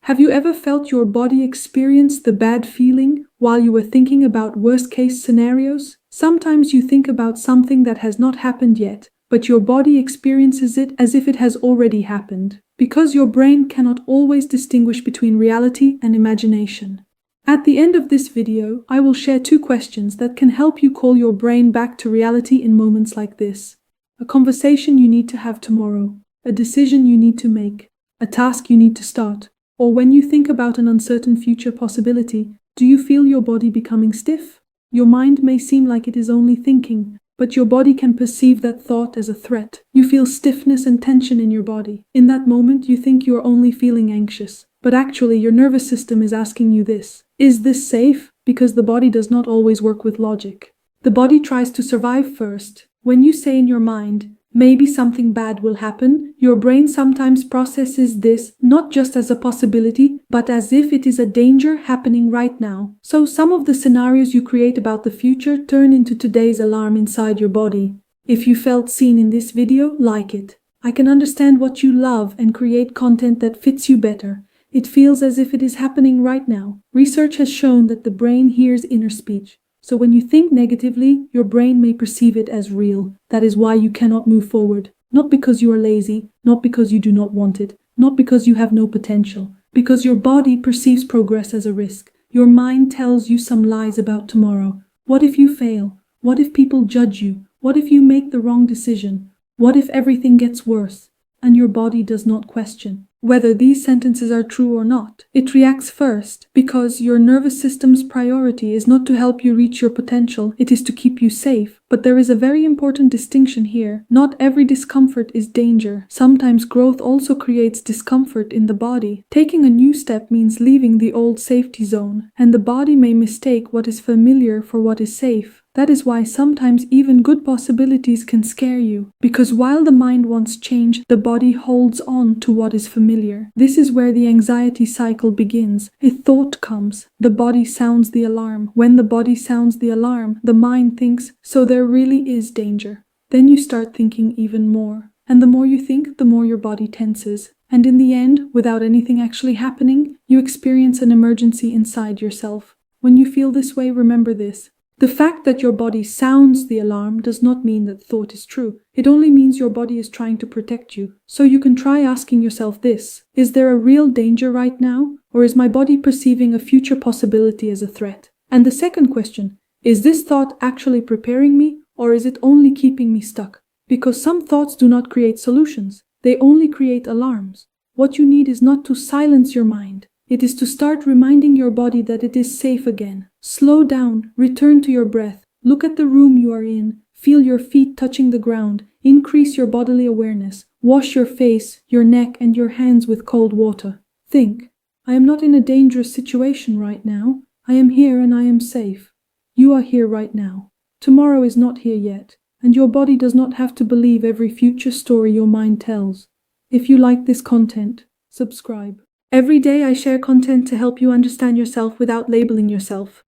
Have you ever felt your body experience the bad feeling while you were thinking about worst-case scenarios? Sometimes you think about something that has not happened yet, but your body experiences it as if it has already happened, because your brain cannot always distinguish between reality and imagination. At the end of this video, I will share 2 questions that can help you call your brain back to reality in moments like this. A conversation you need to have tomorrow, a decision you need to make, a task you need to start. Or when you think about an uncertain future possibility, do you feel your body becoming stiff? Your mind may seem like it is only thinking, but your body can perceive that thought as a threat. You feel stiffness and tension in your body. In that moment, you think you are only feeling anxious, but actually your nervous system is asking you this. Is this safe? Because the body does not always work with logic. The body tries to survive first. When you say in your mind, maybe something bad will happen, your brain sometimes processes this not just as a possibility, but as if it is a danger happening right now. So some of the scenarios you create about the future turn into today's alarm inside your body. If you felt seen in this video, like it. I can understand what you love and create content that fits you better. It feels as if it is happening right now. Research has shown that the brain hears inner speech. So when you think negatively, your brain may perceive it as real. That is why you cannot move forward. Not because you are lazy, not because you do not want it, not because you have no potential, because your body perceives progress as a risk. Your mind tells you some lies about tomorrow. What if you fail? What if people judge you? What if you make the wrong decision? What if everything gets worse? And your body does not question whether these sentences are true or not. It reacts first because your nervous system's priority is not to help you reach your potential, it is to keep you safe. But there is a very important distinction here. Not every discomfort is danger. Sometimes growth also creates discomfort in the body. Taking a new step means leaving the old safety zone, and the body may mistake what is familiar for what is safe. That is why sometimes even good possibilities can scare you, because while the mind wants change, the body holds on to what is familiar. This is where the anxiety cycle begins. A thought comes, the body sounds the alarm. When the body sounds the alarm, the mind thinks, so there really is danger. Then you start thinking even more. And the more you think, the more your body tenses. And in the end, without anything actually happening, you experience an emergency inside yourself. When you feel this way, remember this. The fact that your body sounds the alarm does not mean that thought is true. It only means your body is trying to protect you. So you can try asking yourself this: is there a real danger right now? Or is my body perceiving a future possibility as a threat? And the second question, is this thought actually preparing me, or is it only keeping me stuck? Because some thoughts do not create solutions. They only create alarms. What you need is not to silence your mind. It is to start reminding your body that it is safe again. Slow down, return to your breath, look at the room you are in, feel your feet touching the ground, increase your bodily awareness, wash your face, your neck and your hands with cold water. Think, I am not in a dangerous situation right now. I am here and I am safe. You are here right now. Tomorrow is not here yet, and your body does not have to believe every future story your mind tells. If you like this content, subscribe. Every day I share content to help you understand yourself without labeling yourself.